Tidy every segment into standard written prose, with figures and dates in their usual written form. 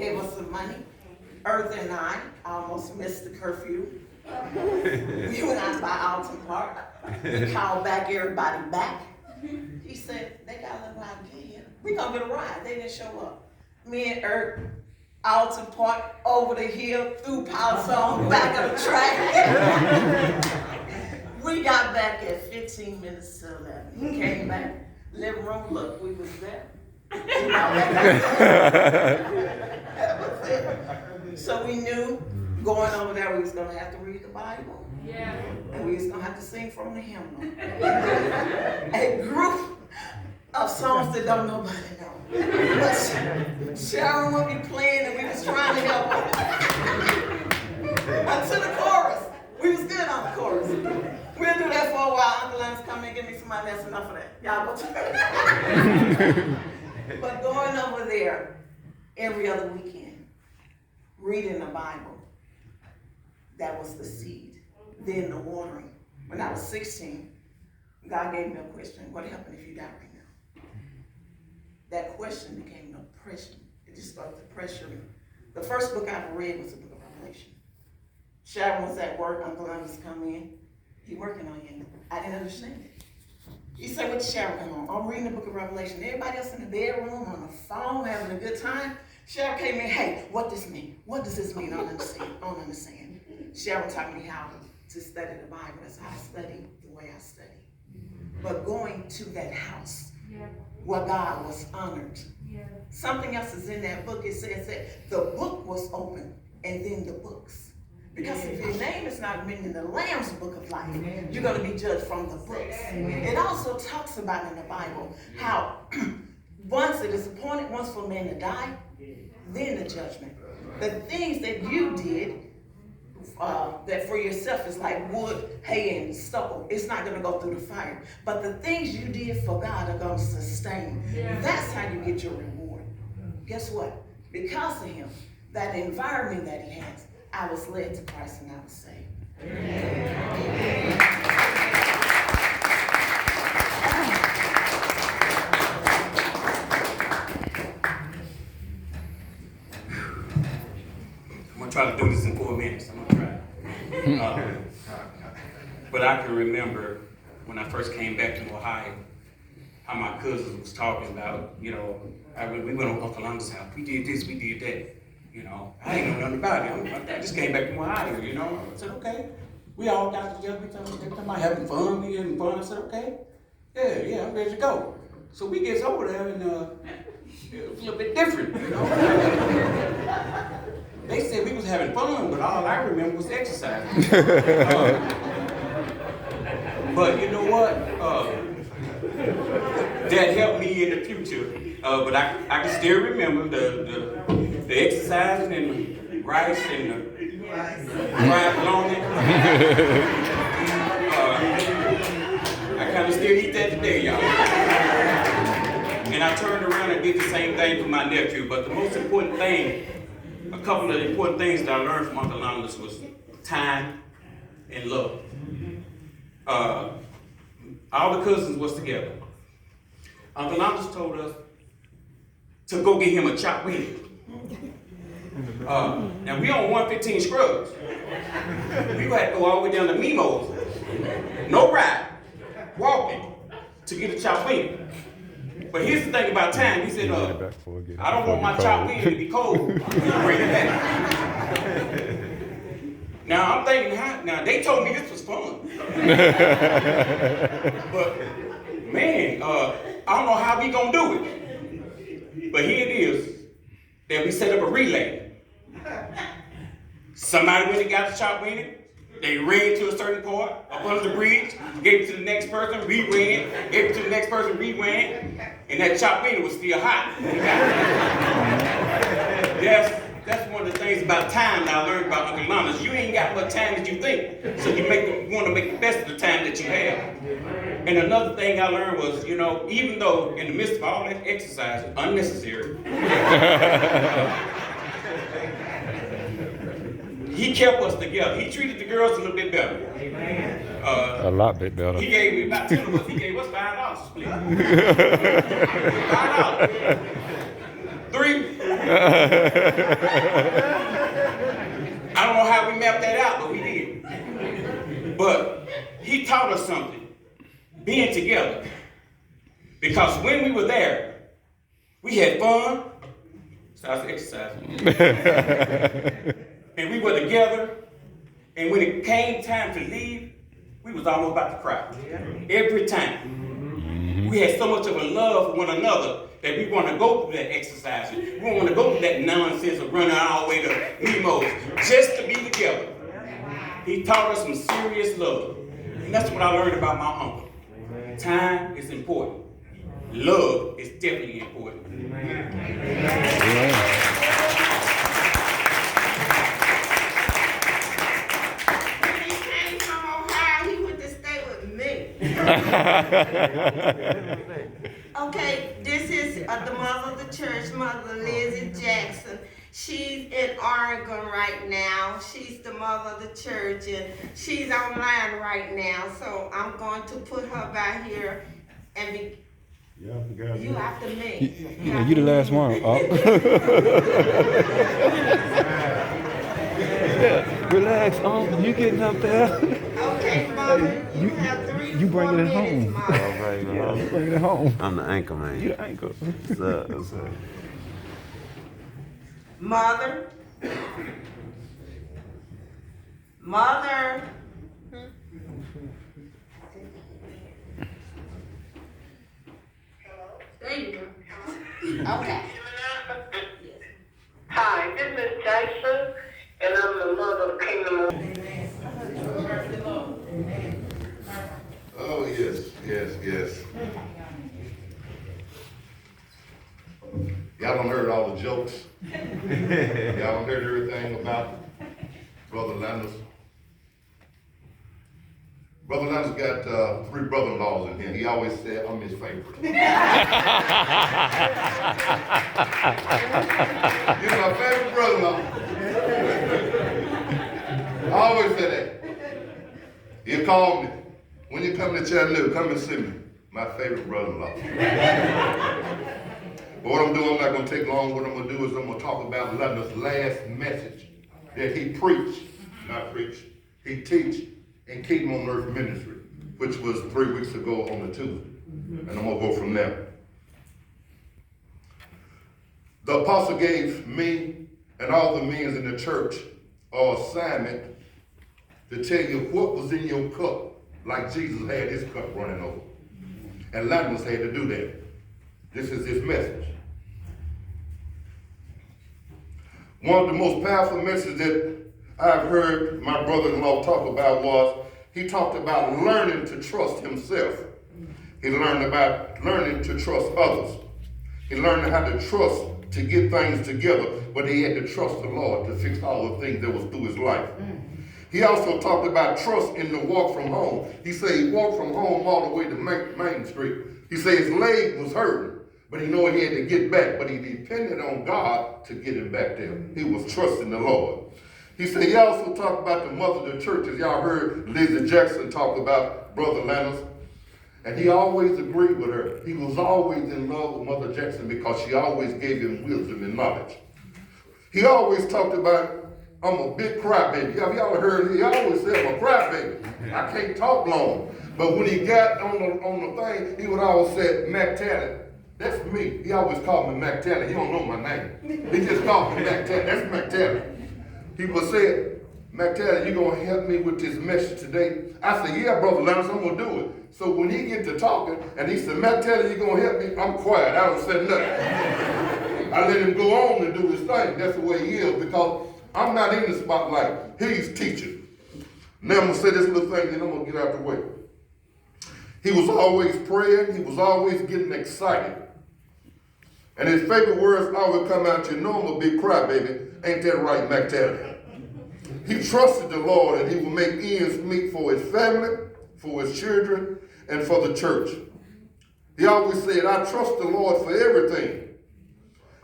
gave us some money. Earth and I almost missed the curfew. We went out by Alton Park. We called back everybody back. He said, they got a little while to get here. We gonna get a ride. They didn't show up. Me and Earth, Alton Park, over the hill, through Power Zone, back of the track. We got back at 15 minutes to 11. We came back, living room, look, we was there. That was it. So we knew going over there, we was gonna have to read the Bible. Yeah. And we was gonna have to sing from the hymnal. A group of songs that don't nobody know. But Sharon would be playing and we was trying to help her. Until the chorus. We was good on the chorus. We'll do that for a while. Uncle Lance come and give me some money. That's enough of that. Y'all go to But going over there every other weekend, reading the Bible, that was the seed. Then the watering. When I was 16, God gave me a question. What happened if you die right now? That question became an oppression. It just started to pressure me. The first book I ever read was the book of Revelation. Sharon was at work. Uncle Lance come in. He working on you. I didn't understand it. He said, what Sharon come on? I'm reading the book of Revelation. Everybody else in the bedroom, on the phone, having a good time. Sharon came in, hey, what does this mean? What does this mean? I don't understand. I don't understand. Sharon taught me how to study the Bible. That's how I study the way I study. But going to that house where God was honored. Something else is in that book. It says that the book was open and then the books. Because if your name is not written in the Lamb's book of life, you're going to be judged from the books. It also talks about in the Bible how once it is appointed, once for men to die, then the judgment. The things that you did that for yourself is like wood, hay, and stubble. It's not going to go through the fire. But the things you did for God are going to sustain. That's how you get your reward. Guess what? Because of him, that environment that he has, I was led to Christ and I was saved. Amen. I'm going to try to do this in 4 minutes. I'm going to try. But I can remember when I first came back to Ohio, how my cousins was talking about, we went on Uncle Landous' house. We did this, we did that. I ain't know nothing about it. I just came back from Ohio, I said, okay. We all got together, we talking about having fun, we having fun. I said, okay. Yeah, I'm ready to go. So we get over there and it was a little bit different, They said we was having fun, but all I remember was exercising. But you know what? That helped me in the future. But I can still remember the exercising and the rice and the fried bologna. I kind of still eat that today, y'all. And I turned around and did the same thing for my nephew. But the most important thing, a couple of important things that I learned from Uncle Landous was time and love. All the cousins was together. Uncle Landous told us to go get him a chopped wing. Now we on 115 Scrubs. We gonna have to go all the way down to Mimo's. No ride, walking to get a chopped wing. But here's the thing about time. He said, I don't want my chopped wing to be cold. Bring it back. Now I'm thinking, now they told me this was fun. But man, I don't know how we gonna do it. But here it is, that we set up a relay. Somebody went and got the chopped wing, they ran to a certain part, up under the bridge, gave it to the next person, re-ran, gave it to the next person, re-ran, and that chopped wing was still hot. That's one of the things about time that I learned about Uncle Landous. You ain't got much time as you think, so you want to make the best of the time that you have. And another thing I learned was, even though in the midst of all that exercise, unnecessary, he kept us together. He treated the girls a little bit better. A lot bit better. He gave me about 10 of us. He gave us $5 to split. $5. 3. I don't know how we mapped that out, but we did. But he taught us something, being together. Because when we were there, we had fun, started exercising, and we were together, and when it came time to leave, we was almost about to cry. Every time. We had so much of a love for one another that we want to go through that exercise. We don't want to go through that nonsense of running all the way to Nemo's just to be together. He taught us some serious love. And that's what I learned about my uncle. Time is important. Love is definitely important. Okay, this is the mother of the church, Mother Lizzie Jackson. She's in Oregon right now. She's the mother of the church, and she's online right now. So I'm going to put her by here and be. You after me. You the last one. Yeah, relax, you getting up there. Okay, Mama, you have 3 You bringing it minutes, home. Mama. You bringing it home. I'm the anchor man. You the anchor. What's up? What's up? Mother. Mother. There you go. Okay. Hi, this is Jackson, and I'm the mother of Kingdom. Oh, yes, yes, yes. Y'all done heard all the jokes. Y'all done heard everything about Brother Landous. Brother Landous got 3 brother-in-laws in here. He always said, I'm his favorite. You're my favorite brother-in-law. I always say that. He'll call me. When you come to Chattanooga, come and see me. My favorite brother-in-law. But what I'm doing, I'm not going to take long. What I'm going to do is I'm going to talk about Landous' last message that he preached, not preached, he teach in Kingdom on Earth Ministry, which was 3 weeks ago on the Tuesday. And I'm going to go from there. The apostle gave me and all the men in the church an assignment to tell you what was in your cup, like Jesus had his cup running over. And Landous had to do that. This is his message. One of the most powerful messages that I've heard my brother-in-law talk about was, he talked about learning to trust himself. He learned about learning to trust others. He learned how to trust to get things together, but he had to trust the Lord to fix all the things that was through his life. He also talked about trust in the walk from home. He said he walked from home all the way to Main Street. He said his leg was hurting, but he knew he had to get back, but he depended on God to get him back there. He was trusting the Lord. He said he also talked about the mother of the churches. Y'all heard Lizzie Jackson talk about Brother Landous. And he always agreed with her. He was always in love with Mother Jackson because she always gave him wisdom and knowledge. He always talked about, I'm a big crybaby. Y'all heard, he always said, I'm a crybaby. I can't talk long. But when he got on the thing, he would always say, Mac Talley. That's me. He always called me Mac Talley. He don't know my name. He just called me Mac Talley. That's Mac Talley. He would say, Mac Talley, you gonna help me with this message today? I said, yeah, Brother Landous, I'm gonna do it. So when he get to talking, and he said, Mac Talley, you gonna help me? I'm quiet, I don't say nothing. I let him go on and do his thing. That's the way he is, because I'm not in the spotlight. He's teaching. Now I'm gonna say this little thing, then I'm gonna get out the way. He was always praying, he was always getting excited. And his favorite words always come out, you know I'm a big crybaby. Ain't that right, Mac Talley? He trusted the Lord and he would make ends meet for his family, for his children, and for the church. He always said, I trust the Lord for everything.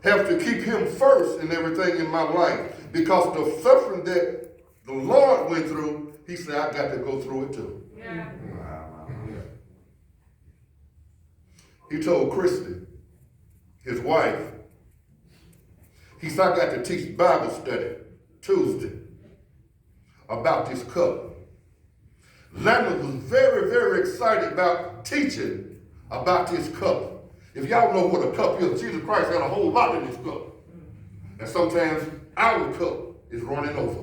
Have to keep him first in everything in my life, because the suffering that the Lord went through, he said, I got to go through it too. Yeah. He told Christy, his wife, He said, I got to teach Bible study Tuesday about this cup. Landous was very, very excited about teaching about this cup. If y'all know what a cup is, Jesus Christ had a whole lot in this cup. And sometimes our cup is running over.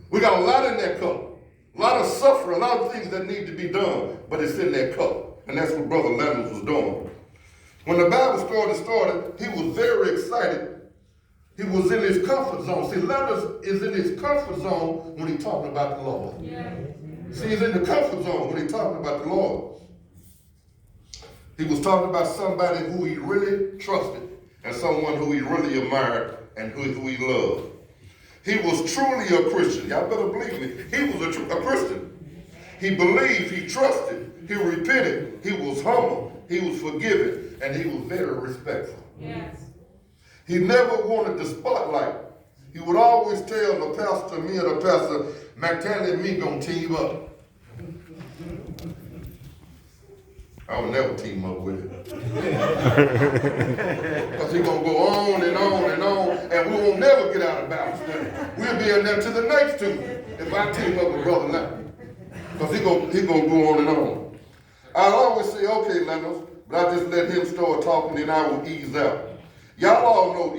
We got a lot in that cup. A lot of suffering, a lot of things that need to be done, but it's in that cup. And that's what Brother Landous was doing. When the Bible story started, he was very excited. He was in his comfort zone. See, Landous is in his comfort zone when he's talking about the Lord. Yeah. See, he's in the comfort zone when he's talking about the Lord. He was talking about somebody who he really trusted and someone who he really admired and who he loved. He was truly a Christian. Y'all better believe me. He was a Christian. He believed, he trusted, he repented, he was humble, he was forgiving, and he was very respectful. Yes. He never wanted the spotlight. He would always tell the pastor, me and the pastor, McTally and me gonna team up. I would never team up with him. Because he's gonna go on and on and on, and we won't never get out of Bible study. We'll be in there to the next Tuesday if I team up with Brother Landous. Because he gonna go on and on. I'll always say, okay, Landous, but I just let him start talking, then I will ease out. Y'all know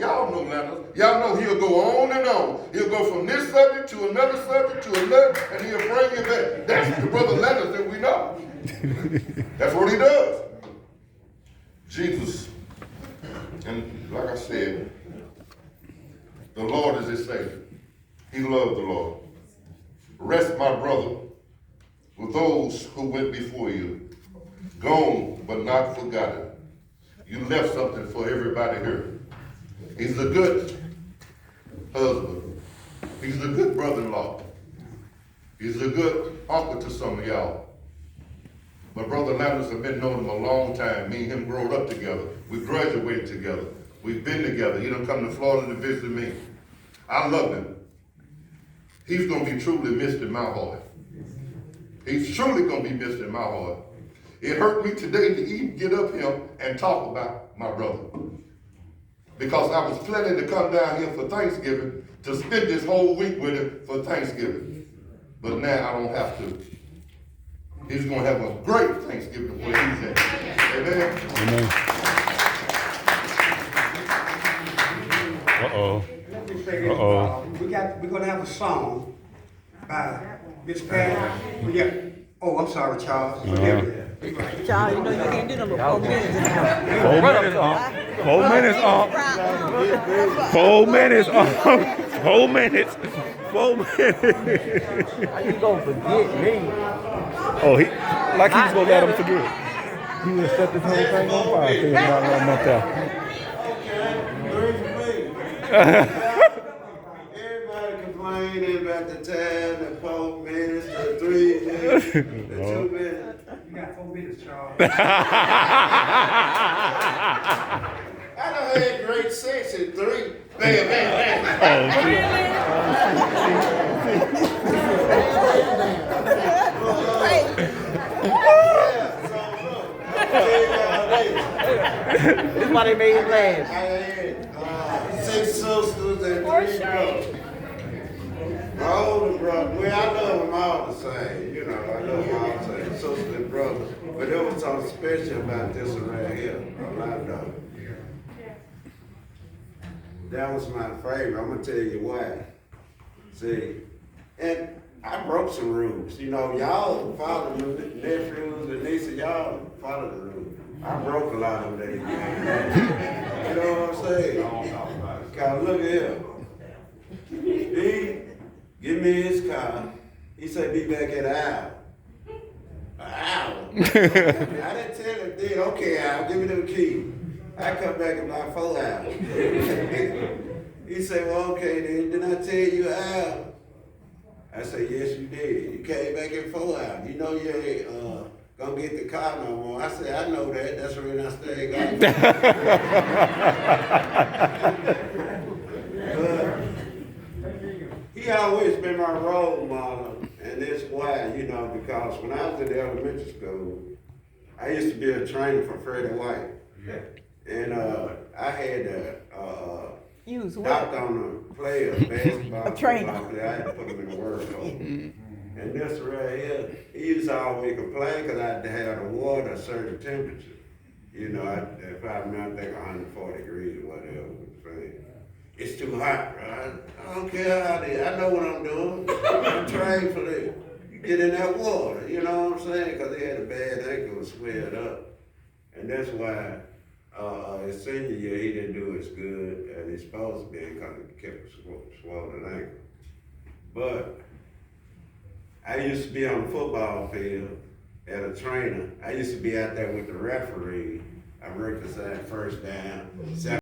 Landous. Y'all know he'll go on and on. He'll go from this subject to another subject to another, and he'll bring it back. That's the Brother Landous that we know. That's what he does. Jesus, and like I said, the Lord is his Savior. He loved the Lord. Rest, my brother, with those who went before you, gone but not forgotten. You left something for everybody here. He's a good husband. He's a good brother-in-law. He's a good uncle to some of y'all. My brother Landous, have been knowing him a long time. Me and him growed up together. We graduated together. We've been together. He done come to Florida to visit me. I love him. He's going to be truly missed in my heart. He's truly going to be missed in my heart. It hurt me today to even get up here and talk about my brother. Because I was planning to come down here for Thanksgiving, to spend this whole week with him for Thanksgiving. But now I don't have to. He's going to have a great Thanksgiving where he's at. Amen? Amen. Uh-oh. Let me say this, we're going to have a song by Miss Pat. Yeah. Oh, I'm sorry, Charles. Forgive me. Child, you know you can't do no more 4 minutes now. 4 minutes on. 4 minutes on. 4 minutes on. 4 minutes. 4 minutes. How you gonna forget me? Oh, like he was gonna let him forget. He would have set this whole thing on fire if he was not letting him Everybody complaining about the time, the 4 minutes, the 3 minutes, the 2 minutes. You got 4 minutes, Charles. I done had great sex in 3. Bam, bam, That's why they made it last. I had 6 sisters and 3 brothers. My older brother, well, I love them all the same. You know, I love them all the same, sisters and brothers. But there was something special about this one right here, Orlando. That was my favorite. I'm gonna tell you why. See, and I broke some rules. You know, y'all follow the nephews and nieces, y'all follow the rules. I broke a lot of them. You know what I'm saying? Cause look at him. He give me his car. He said, be back at an hour. An hour? I didn't tell him then, okay, Al, give me the key. I come back in about 4 hours. He said, well, okay then, didn't I tell you an hour? I said, yes, you did. You came back in 4 hours. You know you ain't gonna get the car no more. I said, I know that. That's the reason I stayed gone. He always been my role model, and that's why, you know, because when I was in elementary school, I used to be a trainer for Freddie White. And I had You was stopped what? on a player, basketball, A trainer. football player. I had to put him in the work coat. And this right here, he used to always complain because I had to have the water a certain temperature. You know, if I remember, I think 140 degrees or whatever. It's too hot, right? I don't care how it is. I know what I'm doing. I'm trained for this. You get in that water, you know what I'm saying? Because he had a bad ankle and swelled up. And that's why his senior year, he didn't do as good as he's supposed to be because he kept a swollen ankle. But I used to be on the football field as a trainer. I used to be out there with the referee. I worked aside first down,